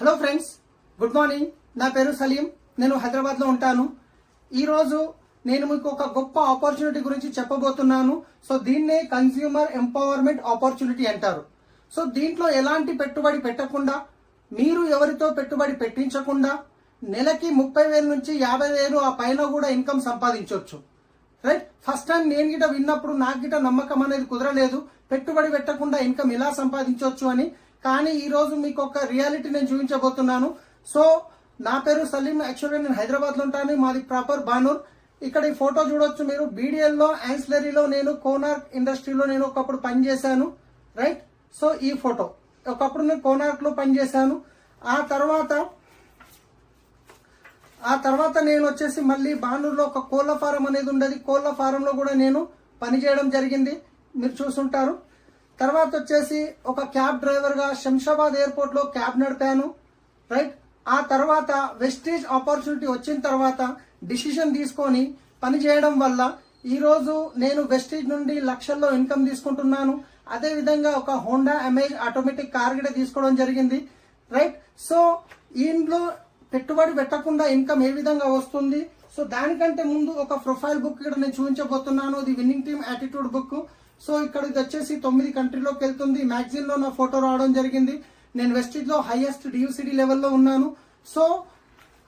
Hello friends, good morning. నా పేరు సలీం. నేను హైదరాబాద్లో ఉంటాను. ఈరోజు నేను మీకు ఒక గొప్ప ఆపర్చునిటీ గురించి చెప్పబోతున్నాను. సో దీన్నే కన్స్యూమర్ ఎంపవర్మెంట్ ఆపర్చునిటీ అంటారు. సో దీంట్లో ఎలాంటి పెట్టుబడి పెట్టకుండా, మీరు ఎవరితో పెట్టుబడి పెట్టించకుండా నెలకి 30,000 నుంచి 50,000 ఆ పైన కూడా ఇన్కమ్ సంపాదించవచ్చు. రైట్. ఫస్ట్ టైం నేను గిట విన్నప్పుడు నాకు గిట నమ్మకం అనేది కుదరలేదు, పెట్టుబడి పెట్టకుండా ఇన్కమ్ ఇలా సంపాదించవచ్చు అని. కానీ ఈ రోజు మీకు ఒక రియాలిటీ నేను చూపించబోతున్నాను. సో నా పేరు సలీం. యాక్చువల్గా నేను హైదరాబాద్ లో ఉంటాను. మాది ప్రాపర్ బానూర్. ఇక్కడ ఈ ఫోటో చూడొచ్చు మీరు. BDL లో యాన్సిలరీలో నేను కోనార్క్ ఇండస్ట్రీలో నేను ఒకప్పుడు పనిచేశాను. రైట్. సో ఈ ఫోటో ఒకప్పుడు నేను కోనార్క్ లో పనిచేశాను. ఆ తర్వాత నేను వచ్చేసి మళ్ళీ బానూరులో ఒక కోళ్ల ఫారం అనేది ఉండేది. కోళ్ల ఫారంలో కూడా నేను పనిచేయడం జరిగింది, మీరు చూసుంటారు. తర్వాత వచ్చేసి ఒక క్యాబ్ డ్రైవర్ గా శంషాబాద్ ఎయిర్పోర్ట్ లో క్యాబ్ నడిపాను. రైట్. ఆ తర్వాత వెస్టీజ్ ఆపర్చునిటీ వచ్చిన తర్వాత డిసిషన్ తీసుకొని పని చేయడం వల్ల ఈ రోజు నేను వెస్టీజ్ నుండి లక్షల్లో ఇన్కమ్ తీసుకుంటున్నాను. అదే విధంగా ఒక హోండా అమేజ్ ఆటోమేటిక్ కార్ కూడా తీసుకోవడం జరిగింది. రైట్. సో ఇందులో పెట్టుబడి పెట్టకుండా ఇన్కమ్ ఏ విధంగా వస్తుంది, సో దానికంటే ముందు ఒక ప్రొఫైల్ బుక్ ఇక్కడ నేను చూపించబోతున్నాను. ఇది winning team attitude book. So ఇక్కడ ఇది వచ్చేసి 9 కంట్రీలోకి వెళ్తుంది. మ్యాగజైన్ లో నా ఫోటో రావడం జరిగింది. నేను వెస్టీజ్ లో హైయెస్ట్ DUCD లెవెల్లో ఉన్నాను. సో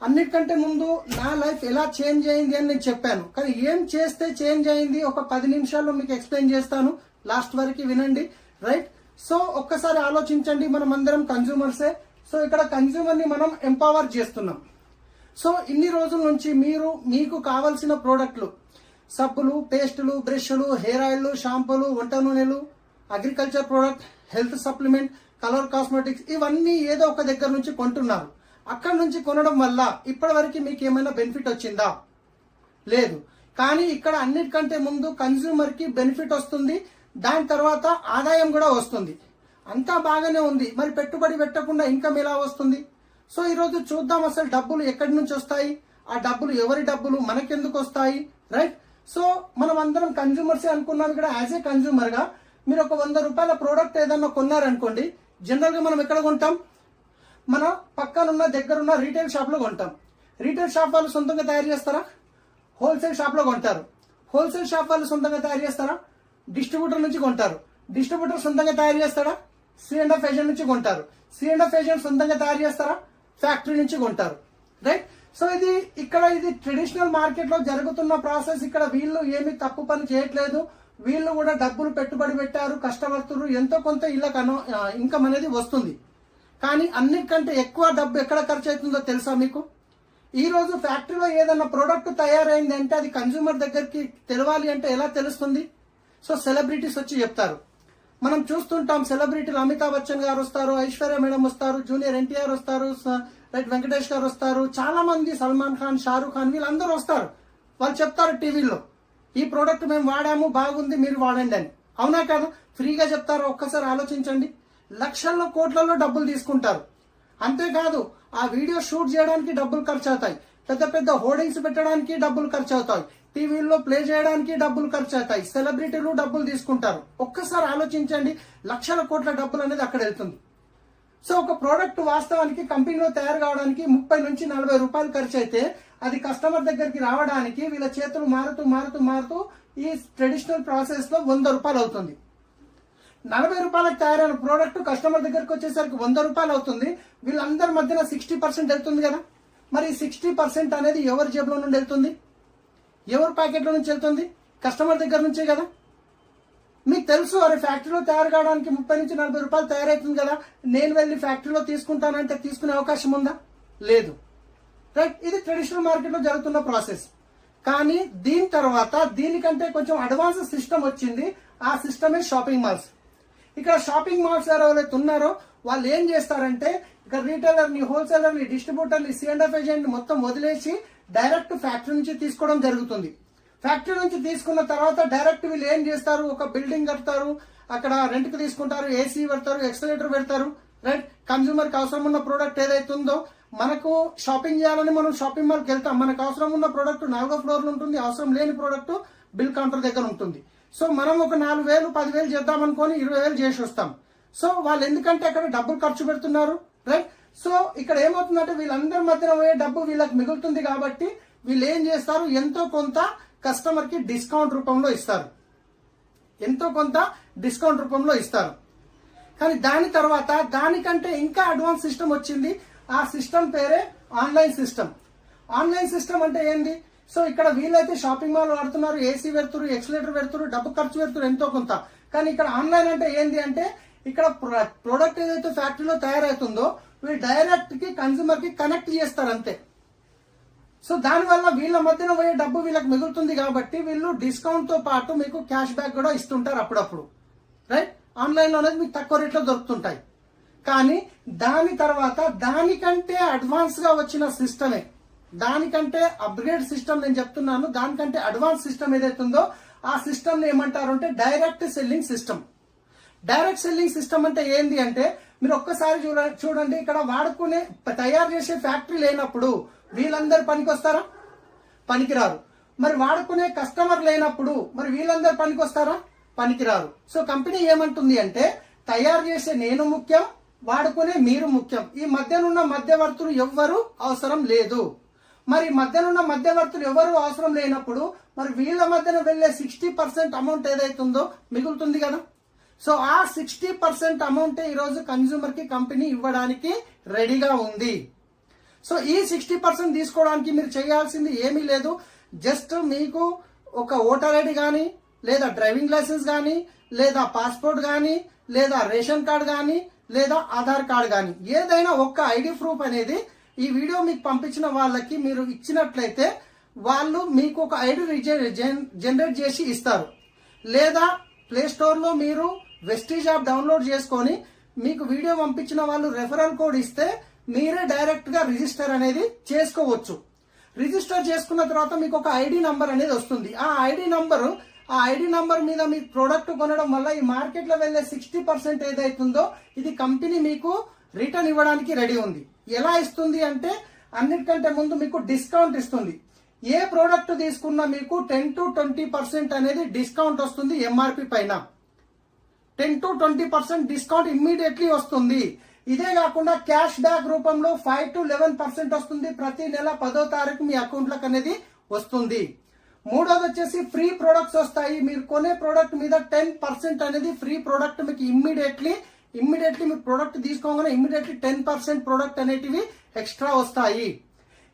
అన్నిటికంటే ముందు నా లైఫ్ ఎలా చేంజ్ అయింది అని నేను చెప్పాను. కానీ ఏం చేస్తే చేంజ్ అయింది ఒక 10 నిమిషాల్లో మీకు ఎక్స్ప్లెయిన్ చేస్తాను. లాస్ట్ వరకు వినండి. రైట్. సో ఒక్కసారి ఆలోచించండి, మనం అందరం కన్స్యూమర్సే. సో ఇక్కడ కన్స్యూమర్ ని మనం ఎంపవర్ చేస్తున్నాం. సో ఇన్ని రోజుల నుంచి మీరు మీకు కావలసిన ప్రోడక్ట్లు, సబ్బులు, పేస్టులు, బ్రష్లు, హెయిర్ ఆయిల్, షాంపూలు, వంట నూనెలు, agriculture product, health supplement, colour cosmetics, ఇవన్నీ ఏదో ఒక దగ్గర నుంచి కొంటున్నారు. అక్కడ నుంచి కొనడం వల్ల ఇప్పటి వరకు మీకు ఏమైనా బెనిఫిట్ వచ్చిందా? లేదు. కానీ ఇక్కడ అన్నిటికంటే ముందు కన్స్యూమర్ కి బెనిఫిట్ వస్తుంది, దాని తర్వాత ఆదాయం కూడా వస్తుంది. అంతా బాగానే ఉంది. మరి పెట్టుబడి పెట్టకుండా ఇన్కమ్ ఎలా వస్తుంది? సో ఈరోజు చూద్దాం అసలు డబ్బులు ఎక్కడి నుంచి వస్తాయి, ఆ డబ్బులు ఎవరి డబ్బులు, మనకెందుకు వస్తాయి. రైట్. సో మనం అందరం కన్స్యూమర్సే అనుకున్నాం. ఇక్కడ యాజ్ ఏ కన్స్యూమర్ గా మీరు ఒక 100 రూపాయల ప్రోడక్ట్ ఏదన్నా కొన్నారనుకోండి, జనరల్ గా మనం ఎక్కడ కొంటాం? మన పక్కనున్న దగ్గరున్న రీటైల్ షాప్ లో కొంటాం. రీటైల్ షాప్ వాళ్ళు సొంతంగా తయారు చేస్తారా? హోల్సేల్ షాప్ లో కొంటారు. హోల్సేల్ షాప్ వాళ్ళు సొంతంగా తయారు చేస్తారా? డిస్ట్రిబ్యూటర్ నుంచి కొంటారు. డిస్ట్రిబ్యూటర్ సొంతంగా తయారు చేస్తారా? C&F ఏజెంట్ నుంచి కొంటారు. C&F ఏజెంట్ సొంతంగా తయారు చేస్తారా? ఫ్యాక్టరీ నుంచి కొంటారు. రైట్. సో ఇది ట్రెడిషనల్ మార్కెట్ లో జరుగుతున్న ప్రాసెస్. ఇక్కడ వీళ్ళు ఏమి తప్పు పని చేయట్లేదు. వీళ్ళు కూడా డబ్బులు పెట్టుబడి పెట్టారు, కష్టపడుతున్నారు, ఎంతో కొంత ఇళ్ళకి ఇన్కమ్ అనేది వస్తుంది. కానీ అన్నిటికంటే ఎక్కువ డబ్బు ఎక్కడ ఖర్చు అవుతుందో తెలుసా మీకు? ఈ రోజు ఫ్యాక్టరీలో ఏదైనా ప్రోడక్ట్ తయారైంది అంటే అది కన్స్యూమర్ దగ్గరికి తెలవాలి అంటే ఎలా తెలుస్తుంది? సో సెలబ్రిటీస్ వచ్చి చెప్తారు. మనం చూస్తుంటాం, సెలబ్రిటీలు అమితాబ్ బచ్చన్ గారు వస్తారు, ఐశ్వర్య మేడం వస్తారు, జూనియర్ NTR వస్తారు, రైట్, వెంకటేష్ గారు వస్తారు, చాలా మంది, సల్మాన్ ఖాన్, షారూక్ ఖాన్, వీళ్ళందరూ వస్తారు. వాళ్ళు చెప్తారు టీవీలో, ఈ ప్రోడక్ట్ మేము వాడాము, బాగుంది, మీరు వాడండి అని. అవునా కాదు? ఫ్రీగా చెప్తారు. ఒక్కసారి ఆలోచించండి. లక్షల్లో కోట్లలో డబ్బులు తీసుకుంటారు. అంతేకాదు ఆ వీడియో షూట్ చేయడానికి డబ్బులు ఖర్చు అవుతాయి. పెద్ద పెద్ద హోర్డింగ్స్ పెట్టడానికి డబ్బులు ఖర్చు అవుతాయి. టీవీల్లో ప్లే చేయడానికి డబ్బులు ఖర్చు అవుతాయి. సెలబ్రిటీలు డబ్బులు తీసుకుంటారు. ఒక్కసారి ఆలోచించండి, లక్షల కోట్ల డబ్బులు అనేది అక్కడ వెళ్తుంది. సో ఒక ప్రోడక్ట్ వాస్తవానికి కంపెనీలో తయారు కావడానికి 30 నుంచి 40 రూపాయలు ఖర్చు అయితే అది కస్టమర్ దగ్గరికి రావడానికి వీళ్ళ చేతులు మారుతూ ఈ ట్రెడిషనల్ ప్రాసెస్ లో 100 రూపాయలు అవుతుంది. 40 రూపాయలకు తయారైన ప్రోడక్ట్ కస్టమర్ దగ్గరికి వచ్చేసరికి 100 రూపాయలు అవుతుంది. వీళ్ళందరి మధ్యన 60% వెళ్తుంది కదా. మరి 60% అనేది ఎవరి జేబులో నుండి వెళ్తుంది? ఎవరి ప్యాకెట్లో నుంచి వెళ్తుంది? కస్టమర్ దగ్గర నుంచే కదా. మీకు తెలుసు, అరే ఫ్యాక్టరీలో తయారు కావడానికి 30 నుంచి 40 రూపాయలు తయారవుతుంది కదా, నేను వెళ్ళి ఫ్యాక్టరీలో తీసుకుంటానంటే తీసుకునే అవకాశం ఉందా? లేదు. రైట్. ఇది ట్రెడిషనల్ మార్కెట్ లో జరుగుతున్న ప్రాసెస్. కానీ దీని తర్వాత దీనికంటే కొంచెం అడ్వాన్స్ సిస్టమ్ వచ్చింది. ఆ సిస్టమే షాపింగ్ మాల్స్. ఇక్కడ షాపింగ్ మాల్స్ ఎవరైతే ఉన్నారో వాళ్ళు ఏం చేస్తారంటే ఇక్కడ రీటైలర్ ని, హోల్సేలర్ ని, డిస్ట్రిబ్యూటర్ ని, C&F ఏజెంట్ ని మొత్తం వదిలేసి డైరెక్ట్ ఫ్యాక్టరీ నుంచి తీసుకోవడం జరుగుతుంది. ఫ్యాక్టరీ నుంచి తీసుకున్న తర్వాత డైరెక్ట్ వీళ్ళు ఏం చేస్తారు, ఒక బిల్డింగ్ కడతారు, అక్కడ రెంట్ కి తీసుకుంటారు, AC పెడతారు, ఎక్సలేటర్ పెడతారు. రైట్. కన్స్యూమర్ కి అవసరం ఉన్న ప్రోడక్ట్ ఏదైతుందో, మనకు షాపింగ్ చేయాలని మనం షాపింగ్ మాల్కి వెళ్తాం. మనకు అవసరం ఉన్న ప్రోడక్ట్ 4వ ఫ్లోర్ లో ఉంటుంది, అవసరం లేని ప్రోడక్ట్ బిల్ కౌంటర్ దగ్గర ఉంటుంది. సో మనం ఒక 4,000 10,000 చేద్దాం అనుకొని 20,000 చేసి వస్తాం. సో వాళ్ళు ఎందుకంటే అక్కడ డబ్బులు ఖర్చు పెడుతున్నారు. రైట్. సో ఇక్కడ ఏమవుతుందంటే వీళ్ళందరి మధ్యన పోయే డబ్బు వీళ్ళకి మిగులుతుంది కాబట్టి వీళ్ళు ఏం చేస్తారు, ఎంతో కొంత కస్టమర్ కి డిస్కౌంట్ రూపంలో ఇస్తారు, ఎంతో కొంత డిస్కౌంట్ రూపంలో ఇస్తారు. కానీ దాని తర్వాత దానికంటే ఇంకా అడ్వాన్స్ సిస్టమ్ వచ్చింది. ఆ సిస్టమ్ పేరే ఆన్లైన్ సిస్టమ్. ఆన్లైన్ సిస్టమ్ అంటే ఏంది? సో ఇక్కడ వీళ్ళైతే షాపింగ్ మాల్ వాడుతున్నారు, ఏసీ పెడుతున్నారు, ఎక్స్లేటర్ పెడుతున్నారు, డబ్బు ఖర్చు పెడుతున్నారు ఎంతో కొంత. కానీ ఇక్కడ ఆన్లైన్ అంటే ఏంది అంటే ఇక్కడ ప్రోడక్ట్ ఏదైతే ఫ్యాక్టరీలో తయారవుతుందో వీళ్ళు డైరెక్ట్ కి కన్స్యూమర్ కి కనెక్ట్ చేస్తారు అంతే. సో దానివల్ల వీళ్ళ మధ్యన పోయే డబ్బు వీళ్ళకి మిగులుతుంది కాబట్టి వీళ్ళు డిస్కౌంట్ తో పాటు మీకు క్యాష్ బ్యాక్ కూడా ఇస్తుంటారు అప్పుడప్పుడు, రైట్? ఆన్లైన్ లో అనేది మీకు తక్కువ రేట్లో దొరుకుతుంటాయి. కానీ దాని తర్వాత దానికంటే అడ్వాన్స్ గా వచ్చిన సిస్టమే, దానికంటే అప్గ్రేడ్ సిస్టమ్ నేను చెప్తున్నాను, దానికంటే అడ్వాన్స్ సిస్టమ్ ఏదైతుందో ఆ సిస్టమ్ ని ఏమంటారు అంటే direct selling system. Direct selling system అంటే ఏంది అంటే మీరు ఒక్కసారి చూడండి, ఇక్కడ వాడుకునే తయారు చేసే ఫ్యాక్టరీ లేనప్పుడు వీళ్ళందరూ పనికొస్తారా? పనికిరారు. మరి వాడుకునే కస్టమర్ లేనప్పుడు మరి వీళ్ళందరూ పనికొస్తారా? పనికిరారు. సో కంపెనీ ఏమంటుంది అంటే తయారు చేసే నేను ముఖ్యం, వాడుకునే మీరు ముఖ్యం, ఈ మధ్యనున్న మధ్యవర్తులు ఎవ్వరూ అవసరం లేదు. మరి మధ్యనున్న మధ్యవర్తులు ఎవరు అవసరం లేనప్పుడు మరి వీళ్ళ మధ్యన వెళ్లే 60% అమౌంట్ ఏదైతుందో మిగులుతుంది కదా. సో ఆ 60% అమౌంట్ ఈ రోజు కన్స్యూమర్ కి కంపెనీ ఇవ్వడానికి రెడీగా ఉంది. సో ఈ 60% తీసుకోవడానికి మీరు చేయాల్సింది ఏమీ లేదు. జస్ట్ మీకు ఒక ఓటర్ ఐడి కానీ, లేదా డ్రైవింగ్ లైసెన్స్ కానీ, లేదా పాస్పోర్ట్ కానీ, లేదా రేషన్ కార్డ్ కానీ, లేదా ఆధార్ కార్డ్ కానీ, ఏదైనా ఒక్క ఐడి ప్రూఫ్ అనేది ఈ వీడియో మీకు పంపించిన వాళ్ళకి మీరు ఇచ్చినట్లయితే వాళ్ళు మీకు ఒక ఐడి జనరేట్ చేసి ఇస్తారు. లేదా ప్లే స్టోర్ లో మీరు వెస్టీజ్ యాప్ డౌన్లోడ్ చేసుకొని మీకు వీడియో పంపించిన వాళ్ళు రెఫరల్ కోడ్ ఇస్తే మీరే డైరెక్ట్ గా రిజిస్టర్ అనేది చేసుకోవచ్చు. రిజిస్టర్ చేసుకున్న తర్వాత మీకు ఒక ఐడి నంబర్ అనేది వస్తుంది. ఆ ఐడి నంబర్ మీద మీ ప్రోడక్ట్ కొనడం వల్ల ఈ మార్కెట్ లో వెళ్లే 60% ఏదైతుందో ఇది కంపెనీ మీకు రిటర్న్ ఇవ్వడానికి రెడీ ఉంది. ఎలా ఇస్తుంది అంటే అన్నిటికంటే ముందు మీకు డిస్కౌంట్ ఇస్తుంది. ఏ ప్రోడక్ట్ తీసుకున్నా మీకు 10 to 20% అనేది డిస్కౌంట్ వస్తుంది. ఎంఆర్పి పైన 10 to 20% డిస్కౌంట్ ఇమ్మీడియట్లీ వస్తుంది. ఇదే కాకుండా క్యాష్ బ్యాక్ రూపంలో 5 to 11% వస్తుంది. ప్రతి నెల 10వ తారీఖు మీ అకౌంట్లకు అనేది వస్తుంది. మూడోది వచ్చేసి ఫ్రీ ప్రొడక్ట్స్ వస్తాయి. మీరు కొనే ప్రోడక్ట్ మీద 10% అనేది ఫ్రీ ప్రొడక్ట్ మీకు ఇమ్మీడియట్లీ మీరు ప్రొడక్ట్ తీసుకోగానే ఇమ్మీడియట్లీ 10% ప్రొడక్ట్ అనేటివి ఎక్స్ట్రా వస్తాయి.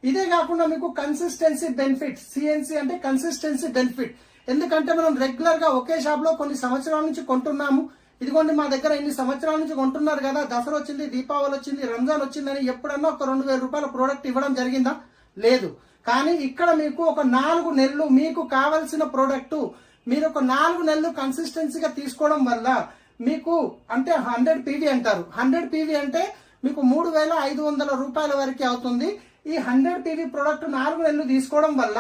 ఇదే కాకుండా మీకు కన్సిస్టెన్సీ బెనిఫిట్, సిఎన్సి అంటే కన్సిస్టెన్సీ బెనిఫిట్. ఎందుకంటే మనం రెగ్యులర్ గా ఒకే షాప్ లో కొన్ని సంవత్సరాల నుంచి కొంటున్నాము. ఇదిగోండి మా దగ్గర ఇన్ని సంవత్సరాల నుంచి కొంటున్నారు కదా, దసరా వచ్చింది, దీపావళి వచ్చింది, రంజాన్ వచ్చిందని ఎప్పుడన్నా ఒక 2000 రూపాయల ప్రోడక్ట్ ఇవ్వడం జరిగిందా? లేదు. కానీ ఇక్కడ మీకు ఒక 4 నెలలు మీకు కావలసిన ప్రోడక్ట్ మీరు ఒక 4 నెలలు కన్సిస్టెన్సీగా తీసుకోవడం వల్ల మీకు అంటే 100 PV అంటారు. 100 PV అంటే మీకు 3500 రూపాయల వరకు అవుతుంది. ఈ 100 PV ప్రోడక్ట్ 4 నెలలు తీసుకోవడం వల్ల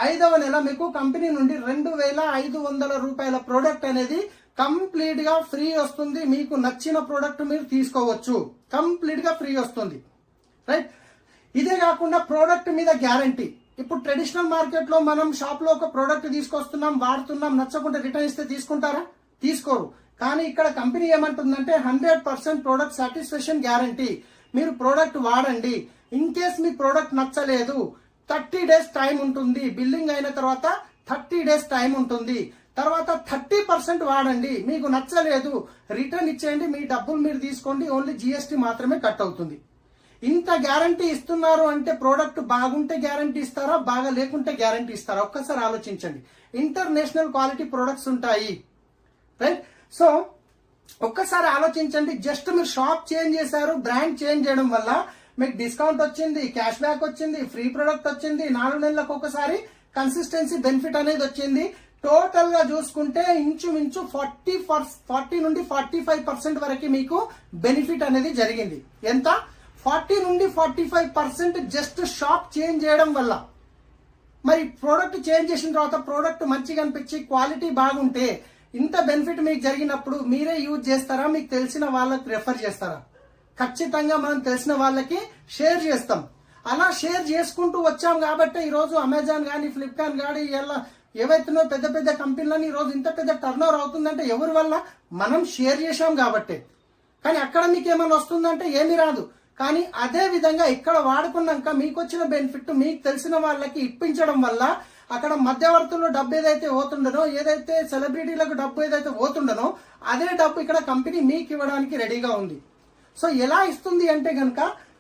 5వ నెల మీకు కంపెనీ నుండి 2500 రూపాయల ప్రోడక్ట్ అనేది కంప్లీట్ గా ఫ్రీ వస్తుంది. మీకు నచ్చిన ప్రోడక్ట్ మీరు తీసుకోవచ్చు, కంప్లీట్ గా ఫ్రీ వస్తుంది, రైట్? ఇదే కాకుండా ప్రోడక్ట్ మీద గ్యారంటీ. ఇప్పుడు ట్రెడిషనల్ మార్కెట్ లో మనం షాప్ లో ఒక ప్రోడక్ట్ తీసుకొస్తున్నాం, వాడుతున్నాం, నచ్చకుంటే రిటర్న్ ఇస్తే తీసుకుంటారా? తీసుకోరు. కానీ ఇక్కడ కంపెనీ ఏమంటుందంటే 100% ప్రోడక్ట్ సాటిస్ఫాక్షన్ గ్యారంటీ. మీరు ప్రోడక్ట్ వాడండి, ఇన్ కేస్ మీ ప్రోడక్ట్ నచ్చలేదు 30 డేస్ టైం ఉంటుంది. బిల్లింగ్ అయిన తర్వాత 30 డేస్ టైం ఉంటుంది. తర్వాత 30% వాడండి, మీకు నచ్చలేదు రిటర్న్ ఇచ్చేయండి, మీ డబ్బులు మీరు తీసుకోండి, ఓన్లీ GST మాత్రమే కట్ అవుతుంది. ఇంత గ్యారంటీ ఇస్తున్నారు అంటే ప్రోడక్ట్ బాగుంటే గ్యారంటీ ఇస్తారా, బాగా లేకుంటే గ్యారంటీ ఇస్తారా? ఒక్కసారి ఆలోచించండి. ఇంటర్నేషనల్ క్వాలిటీ ప్రొడక్ట్స్ ఉంటాయి, రైట్? సో ఒక్కసారి ఆలోచించండి. జస్ట్ మీరు షాప్ చేంజ్ చేశారు, బ్రాండ్ చేంజ్ చేయడం వల్ల మీకు డిస్కౌంట్ వచ్చింది, క్యాష్ బ్యాక్ వచ్చింది, ఫ్రీ ప్రొడక్ట్ వచ్చింది, 4 నెలలకు ఒకసారి కన్సిస్టెన్సీ బెనిఫిట్ అనేది వచ్చింది. టోటల్ గా చూసుకుంటే ఇంచుమించు 40 నుండి 45% వరకు మీకు బెనిఫిట్ అనేది జరిగింది. ఎంత? 40 నుండి 45% జస్ట్ షాప్ చేంజ్ చేయడం వల్ల. మరి ప్రోడక్ట్ చేంజ్ చేసిన తర్వాత ప్రోడక్ట్ మంచిగా అనిపించి క్వాలిటీ బాగుంటే ఇంత బెనిఫిట్ మీకు జరిగినప్పుడు మీరే యూజ్ చేస్తారా, మీకు తెలిసిన వాళ్ళకి రెఫర్ చేస్తారా? ఖచ్చితంగా మనం తెలిసిన వాళ్ళకి షేర్ చేస్తాం. అలా షేర్ చేసుకుంటూ వచ్చాం కాబట్టి ఈ రోజు అమెజాన్ కానీ, ఫ్లిప్కార్ట్ కానీ, ఇలా ఏవైతున్నాయో పెద్ద పెద్ద కంపెనీలని ఈ రోజు ఇంత పెద్ద టర్న్ ఓవర్ అవుతుందంటే ఎవరి వల్ల? మనం షేర్ చేశాం కాబట్టి. కానీ అక్కడ మీకు ఏమైనా వస్తుందంటే ఏమీ రాదు. కానీ అదే విధంగా ఇక్కడ వాడుకున్నాక మీకు వచ్చిన బెనిఫిట్ మీకు తెలిసిన వాళ్ళకి ఇప్పించడం వల్ల అక్కడ మధ్యవర్తుల్లో డబ్బు ఏదైతే పోతుండనో, ఏదైతే సెలబ్రిటీలకు డబ్బు ఏదైతే పోతుండనో అదే డబ్బు ఇక్కడ కంపెనీ మీకు ఇవ్వడానికి రెడీగా ఉంది. సో ఎలా ఇస్తుంది అంటే గనక,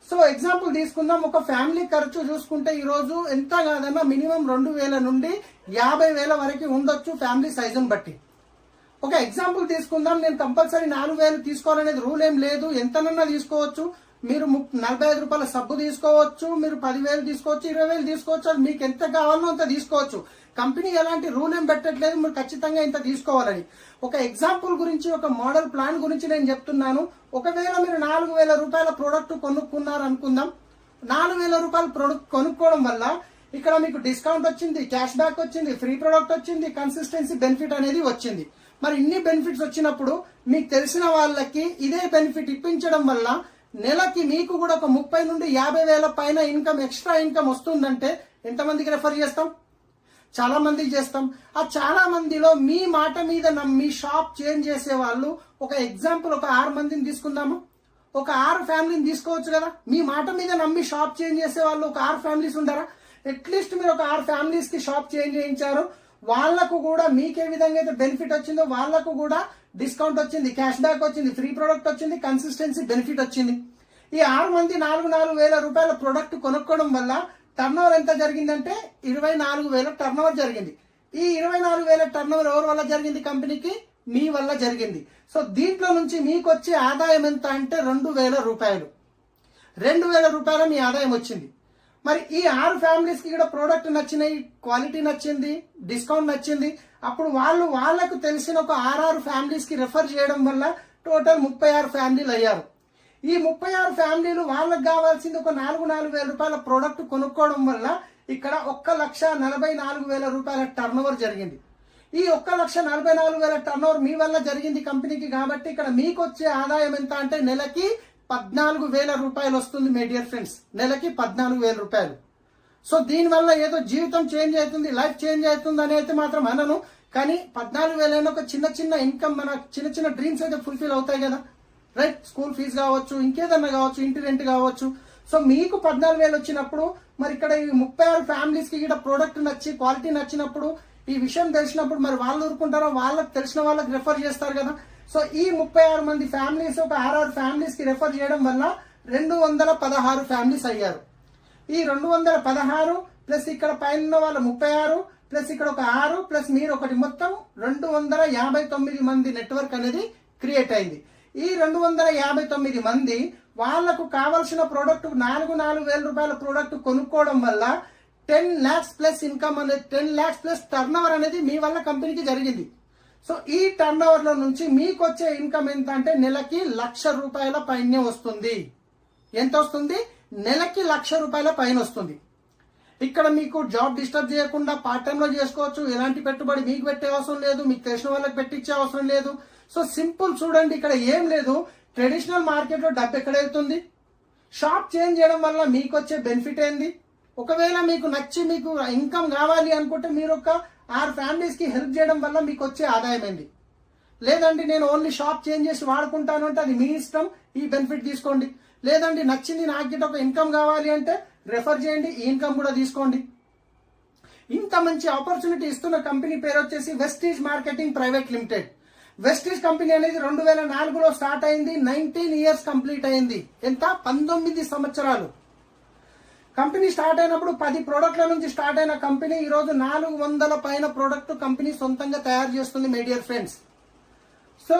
సో ఎగ్జాంపుల్ తీసుకుందాం. ఒక ఫ్యామిలీ ఖర్చు చూసుకుంటే ఈ రోజు ఎంత కాదన్నా మినిమం 2,000 నుండి 50,000 వరకు ఉండొచ్చు ఫ్యామిలీ సైజుని బట్టి. ఒక ఎగ్జాంపుల్ తీసుకుందాం. నేను కంపల్సరీ 4,000 తీసుకోవాలనేది రూల్ ఏం లేదు, ఎంతనన్నా తీసుకోవచ్చు. మీరు 45 రూపాయల సబ్బు తీసుకోవచ్చు, మీరు 10,000 తీసుకోవచ్చు, 20,000 తీసుకోవచ్చు, అది మీకు ఎంత కావాలో అంత తీసుకోవచ్చు. కంపెనీ ఎలాంటి రూల్ ఏం పెట్టట్లేదు మీరు ఖచ్చితంగా ఇంత తీసుకోవాలని. ఒక ఎగ్జాంపుల్ గురించి, ఒక మోడల్ ప్లాన్ గురించి నేను చెప్తున్నాను. ఒకవేళ మీరు 4,000 రూపాయల ప్రోడక్ట్ కొనుక్కున్నారు అనుకుందాం. 4,000 రూపాయల ప్రోడక్ట్ కొనుక్కోవడం వల్ల ఇక్కడ మీకు డిస్కౌంట్ వచ్చింది, క్యాష్ బ్యాక్ వచ్చింది, ఫ్రీ ప్రోడక్ట్ వచ్చింది, కన్సిస్టెన్సీ బెనిఫిట్ అనేది వచ్చింది. మరి ఇన్ని బెనిఫిట్స్ వచ్చినప్పుడు మీకు తెలిసిన వాళ్ళకి ఇదే బెనిఫిట్ ఇప్పించడం వల్ల నెలకి మీకు కూడా ఒక 30 నుండి 50,000 పైన ఇన్కమ్, ఎక్స్ట్రా ఇన్కమ్ వస్తుందంటే ఎంతమందికి రెఫర్ చేస్తాం? చాలా మందికి చేస్తాం. ఆ చాలా మందిలో మీ మాట మీద నమ్మి షాప్ చేంజ్ చేసే వాళ్ళు, ఒక ఎగ్జాంపుల్ ఒక 6 మందిని తీసుకుందాము. ఒక 6 ఫ్యామిలీని తీసుకోవచ్చు కదా. మీ మాట మీద నమ్మి షాప్ చేంజ్ చేసే వాళ్ళు ఒక 6 ఫ్యామిలీస్ ఉంటారా? అట్లీస్ట్ మీరు ఒక 6 ఫ్యామిలీస్ కి షాప్ చేంజ్ చేయించారు. వాళ్లకు కూడా మీకే విధంగా అయితే బెనిఫిట్ వచ్చిందో వాళ్లకు కూడా డిస్కౌంట్ వచ్చింది, క్యాష్ బ్యాక్ వచ్చింది, ఫ్రీ ప్రోడక్ట్ వచ్చింది, కన్సిస్టెన్సీ బెనిఫిట్ వచ్చింది. ఈ 6 మంది 4,000 రూపాయల ప్రొడక్ట్ కొనుక్కోవడం వల్ల టర్నోవర్ ఎంత జరిగిందంటే 24,000 టర్నోవర్ జరిగింది. ఈ 24,000 టర్నోవర్ ఎవరి వల్ల జరిగింది? కంపెనీకి, మీ వల్ల జరిగింది. సో దీంట్లో నుంచి మీకు వచ్చే ఆదాయం ఎంత అంటే 2,000 రూపాయలు. 2,000 రూపాయలు మీ ఆదాయం వచ్చింది. మరి ఈ 6 ఫ్యామిలీస్ కి కూడా ప్రోడక్ట్ నచ్చినాయి, క్వాలిటీ నచ్చింది, డిస్కౌంట్ నచ్చింది. అప్పుడు వాళ్ళకు తెలిసిన ఒక 6 ఫ్యామిలీస్ కి రెఫర్ చేయడం వల్ల టోటల్ 36 ఫ్యామిలీలు అయ్యారు. ఈ 36 ఫ్యామిలీలు వాళ్ళకి కావాల్సింది ఒక 4,000 రూపాయల ప్రోడక్ట్ కొనుక్కోవడం వల్ల ఇక్కడ 1,44,000 రూపాయల టర్నోవర్ జరిగింది. ఈ 1,44,000 టర్నోవర్ మీ వల్ల జరిగింది కంపెనీకి. కాబట్టి ఇక్కడ మీకు వచ్చే ఆదాయం ఎంత అంటే నెలకి 14,000 రూపాయలు వస్తుంది మై డియర్ ఫ్రెండ్స్. నెలకి 14,000 రూపాయలు. సో దీనివల్ల ఏదో జీవితం చేంజ్ అవుతుంది, లైఫ్ చేంజ్ అవుతుంది అని అయితే మాత్రం అనను. కానీ 14,000 ఒక చిన్న ఇన్కమ్, మన చిన్న డ్రీమ్స్ అయితే ఫుల్ఫిల్ అవుతాయి కదా, రైట్? స్కూల్ ఫీజు కావచ్చు, ఇంకేదన్నా కావచ్చు, ఇంటి రెంట్ కావచ్చు. సో మీకు 14,000 వచ్చినప్పుడు మరి ఇక్కడ ఈ 36 ఫ్యామిలీస్ కి ఇక్కడ ప్రోడక్ట్ నచ్చి, క్వాలిటీ నచ్చినప్పుడు, ఈ విషయం తెలిసినప్పుడు మరి వాళ్ళు ఊరుకుంటారో, వాళ్ళకి తెలిసిన వాళ్ళకి రెఫర్ చేస్తారు కదా. సో ఈ 36 మంది ఫ్యామిలీస్ ఒక 6 ఫ్యామిలీస్ కి రెఫర్ చేయడం వల్ల 216 ఫ్యామిలీస్ అయ్యారు. ఈ 216 ప్లస్ ఇక్కడ పైన వాళ్ళ 36 ప్లస్ ఇక్కడ ఒక 6 ప్లస్ మీరు ఒకటి, మొత్తం 259 మంది నెట్వర్క్ అనేది క్రియేట్ అయింది. ఈ 259 మంది వాళ్లకు కావాల్సిన ప్రోడక్ట్ 4,000 రూపాయల ప్రోడక్ట్ కొనుక్కోవడం వల్ల 10 lakhs ప్లస్ ఇన్కమ్ అనేది, 10 lakhs ప్లస్ టర్న్ ఓవర్ అనేది మీ వల్ల కంపెనీకి జరిగింది. సో ఈ టర్న్ ఓవర్ లో నుంచి మీకు వచ్చే ఇన్కమ్ ఎంత అంటే నెలకి 1,00,000 రూపాయల పైనే వస్తుంది. ఎంత వస్తుంది? నెలకి 1,00,000 రూపాయల పైన వస్తుంది. ఇక్కడ మీకు జాబ్ డిస్టర్బ్ చేయకుండా పార్ట్ టైం లో చేసుకోవచ్చు. ఎలాంటి పెట్టుబడి మీకు పెట్టే అవసరం లేదు, మీకు తెలిసిన వాళ్ళకి పెట్టించే అవసరం లేదు. సో సింపుల్ చూడండి, ఇక్కడ ఏం లేదు. ట్రెడిషనల్ మార్కెట్ లో డబ్బు ఎక్కడ వెళ్తుంది? షాప్ చేంజ్ చేయడం వల్ల మీకు వచ్చే బెనిఫిట్ ఏంది? ఒకవేళ మీకు నచ్చి మీకు ఇన్కమ్ కావాలి అనుకుంటే మీరు ఒక 6 ఫ్యామిలీస్ కి హెల్ప్ చేయడం వల్ల మీకు వచ్చే ఆదాయం ఏంది? లేదండి నేను ఓన్లీ షాప్ చేంజ్ చేసి వాడుకుంటాను అంటే అది మీ ఇష్టం, ఈ బెనిఫిట్ తీసుకోండి. లేదండి నచ్చింది నాకు ఒక ఇన్కమ్ కావాలి అంటే రెఫర్ చేయండి, ఈ ఇన్కమ్ కూడా తీసుకోండి. ఇంత మంచి ఆపర్చునిటీ ఇస్తున్న కంపెనీ పేరు వచ్చేసి Vestige marketing private limited. Vestige company అనేది 2004లో స్టార్ట్ అయింది. 19 years కంప్లీట్ అయింది. ఎంత? 19 సంవత్సరాలు. కంపెనీ స్టార్ట్ అయినప్పుడు 10 ప్రోడక్ట్ల నుంచి స్టార్ట్ అయిన కంపెనీ ఈ రోజు 400 పైన ప్రోడక్ట్ కంపెనీ సొంతంగా తయారు చేస్తుంది మై డియర్ ఫ్రెండ్స్. సో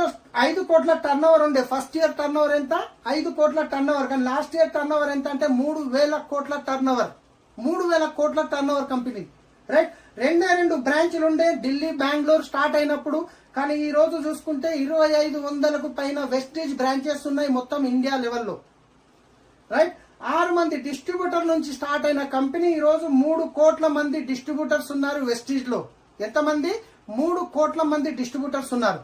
5 కోట్ల టర్న్ ఓవర్ ఉండే. ఫస్ట్ ఇయర్ టర్న్ ఓవర్ ఎంత? 5 కోట్ల టర్న్ ఓవర్. కానీ లాస్ట్ ఇయర్ టర్న్ ఓవర్ ఎంత అంటే 3,000 కోట్ల టర్న్ ఓవర్. 3,000 కోట్ల టర్న్ ఓవర్ కంపెనీ, రైట్? 2 బ్రాంచ్లు ఉండే, ఢిల్లీ, బెంగళూరు స్టార్ట్ అయినప్పుడు. కానీ ఈ రోజు చూసుకుంటే 2,500కు పైన వెస్టీజ్ బ్రాంచెస్ ఉన్నాయి మొత్తం ఇండియా లెవెల్లో, రైట్? 6 మంది డిస్ట్రిబ్యూటర్ నుంచి స్టార్ట్ అయిన కంపెనీ ఈ రోజు 3 కోట్ల మంది డిస్ట్రిబ్యూటర్స్ ఉన్నారు వెస్టీజ్ లో. ఎంతమంది? 3 కోట్ల మంది డిస్ట్రిబ్యూటర్స్ ఉన్నారు.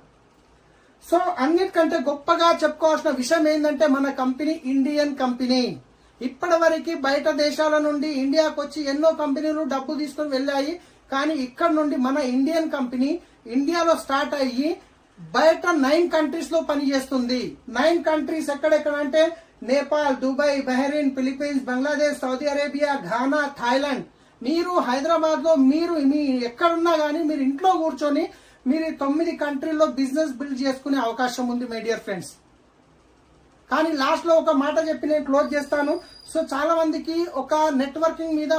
సో అన్నిటికంటే గొప్పగా చెప్పుకోవాల్సిన విషయం ఏంటంటే మన కంపెనీ ఇండియన్ కంపెనీ. ఇప్పటి వరకు బయట దేశాల నుండి ఇండియాకు వచ్చి ఎన్నో కంపెనీలు డబ్బు తీసుకొని వెళ్ళాయి. కానీ ఇక్కడ నుండి మన ఇండియన్ కంపెనీ ఇండియాలో స్టార్ట్ అయ్యి బయట 9 కంట్రీస్ లో పనిచేస్తుంది. 9 కంట్రీస్ ఎక్కడెక్కడ అంటే Nepal, Dubai, Bahrain, Philippines, Bangladesh, Saudi Arabia, Ghana, Thailand. మీరు హైదరాబాద్ లో మీరు మీ ఎక్కడున్నా కానీ మీరు ఇంట్లో కూర్చొని మీరు 9 కంట్రీల్లో బిజినెస్ బిల్డ్ చేసుకునే అవకాశం ఉంది మై డియర్ ఫ్రెండ్స్. కానీ లాస్ట్ లో ఒక మాట చెప్పి నేను క్లోజ్ చేస్తాను. సో చాలా మందికి ఒక నెట్వర్కింగ్ మీద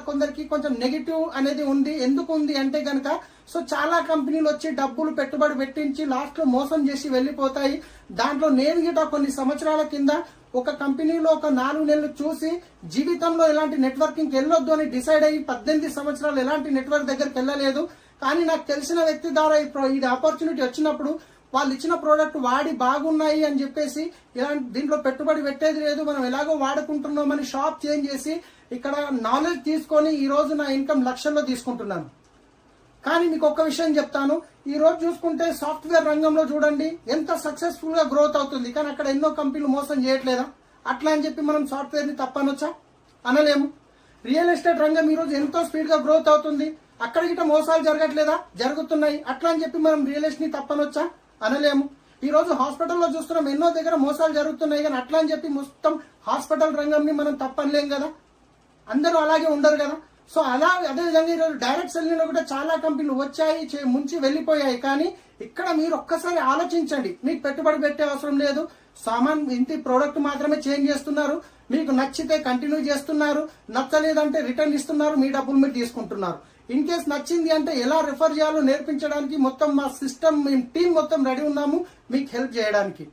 కొందరికి కొంచెం నెగిటివ్ అనేది ఉంది. ఎందుకు ఉంది అంటే గనక సో చాలా కంపెనీలు వచ్చి డబ్బులు పెట్టుబడి పెట్టించి లాస్ట్ లో మోసం చేసి వెళ్లిపోతాయి. దాంట్లో నేను గిట కొన్ని సంవత్సరాల కింద ఒక కంపెనీలో ఒక 4 నెలలు చూసి జీవితంలో ఎలాంటి నెట్వర్కింగ్ వెళ్ళొద్దు అని డిసైడ్ అయ్యి 18 సంవత్సరాలు ఎలాంటి నెట్వర్క్ దగ్గరికి వెళ్ళలేదు. కానీ నాకు తెలిసిన వ్యక్తి ద్వారా ఈ ఆపర్చునిటీ వచ్చినప్పుడు వాళ్ళు ఇచ్చిన ప్రోడక్ట్ వాడి బాగున్నాయి అని చెప్పేసి ఇలాంటి దీంట్లో పెట్టుబడి పెట్టేది లేదు, మనం ఎలాగో వాడుకుంటున్నామని షాప్ చేంజ్ చేసి ఇక్కడ నాలెడ్జ్ తీసుకొని ఈ రోజు నా ఇన్కమ్ లక్షల్లో తీసుకుంటున్నాను. కానీ మీకు ఒక్క విషయం చెప్తాను, ఈ రోజు చూసుకుంటే సాఫ్ట్వేర్ రంగంలో చూడండి ఎంత సక్సెస్ఫుల్ గా గ్రోత్ అవుతుంది. కానీ అక్కడ ఎన్నో కంపెనీలు మోసం చేయట్లేదా? అట్లా అని చెప్పి మనం సాఫ్ట్వేర్ ని తప్పనొచ్చా? అనలేము. రియల్ ఎస్టేట్ రంగం ఈ రోజు ఎంతో స్పీడ్ గా గ్రోత్ అవుతుంది, అక్కడ గిట్ట మోసాలు జరగట్లేదా? జరుగుతున్నాయి. అట్లా అని చెప్పి మనం రియల్ ఎస్టేట్ ని తప్పనొచ్చా? అనలేము. ఈ రోజు హాస్పిటల్లో చూస్తున్నాం ఎన్నో దగ్గర మోసాలు జరుగుతున్నాయి, కానీ అట్లా అని చెప్పి మొత్తం హాస్పిటల్ రంగంని మనం తప్పనలేం కదా. అందరూ అలాగే ఉండరు కదా. సో అదే విధంగా ఈరోజు డైరెక్ట్ సెల్లింగ్ లో కూడా చాలా కంపెనీలు వచ్చాయి, ముంచి వెళ్లిపోయాయి. కానీ ఇక్కడ మీరు ఒక్కసారి ఆలోచించండి, మీకు పెట్టుబడి పెట్టే అవసరం లేదు, సామాన్ ఇంటి ప్రోడక్ట్ మాత్రమే చేంజ్ చేస్తున్నారు, మీకు నచ్చితే కంటిన్యూ చేస్తున్నారు, నచ్చలేదంటే రిటర్న్ ఇస్తున్నారు, మీ డబ్బులు మీరు తీసుకుంటున్నారు. ఇన్ కేస్ నచ్చింది అంటే ఎలా రిఫర్ చేయాలో నేర్పించడానికి మొత్తం మా సిస్టమ్ టీం మొత్తం రెడీ ఉన్నాము మీకు హెల్ప్ చేయడానికి.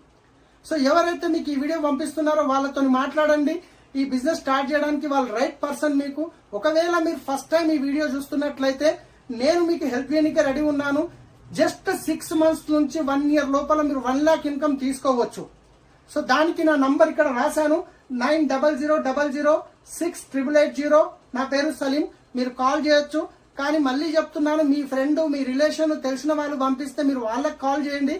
సో ఎవరైతే మీకు ఈ వీడియో పంపిస్తున్నారో వాళ్ళతో మాట్లాడండి. ఈ బిజినెస్ స్టార్ట్ చేయడానికి వాళ్ళు రైట్ పర్సన్ మీకు. ఒకవేళ మీరు ఫస్ట్ టైం ఈ వీడియో చూస్తున్నట్లయితే నేను మీకు హెల్ప్ చేయడానికి రెడీ ఉన్నాను. జస్ట్ 6 months నుంచి 1 year లోపల మీరు 1 lakh ఇన్కమ్ తీసుకోవచ్చు. సో దానికి నా నంబర్ ఇక్కడ రాశాను, 9000068880. నా పేరు సలీం. మీరు కాల్ చేయొచ్చు. కానీ మళ్ళీ చెప్తున్నాను, మీ ఫ్రెండ్, మీ రిలేషన్, తెలిసిన వాళ్ళు పంపిస్తే మీరు వాళ్ళకి కాల్ చేయండి.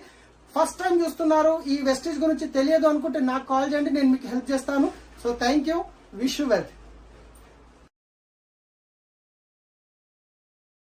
ఫస్ట్ టైం చూస్తున్నారు, ఈ వెస్టేజ్ గురించి తెలియదు అనుకుంటే నాకు కాల్ చేయండి, నేను మీకు హెల్ప్ చేస్తాను. So thank you, wish you well.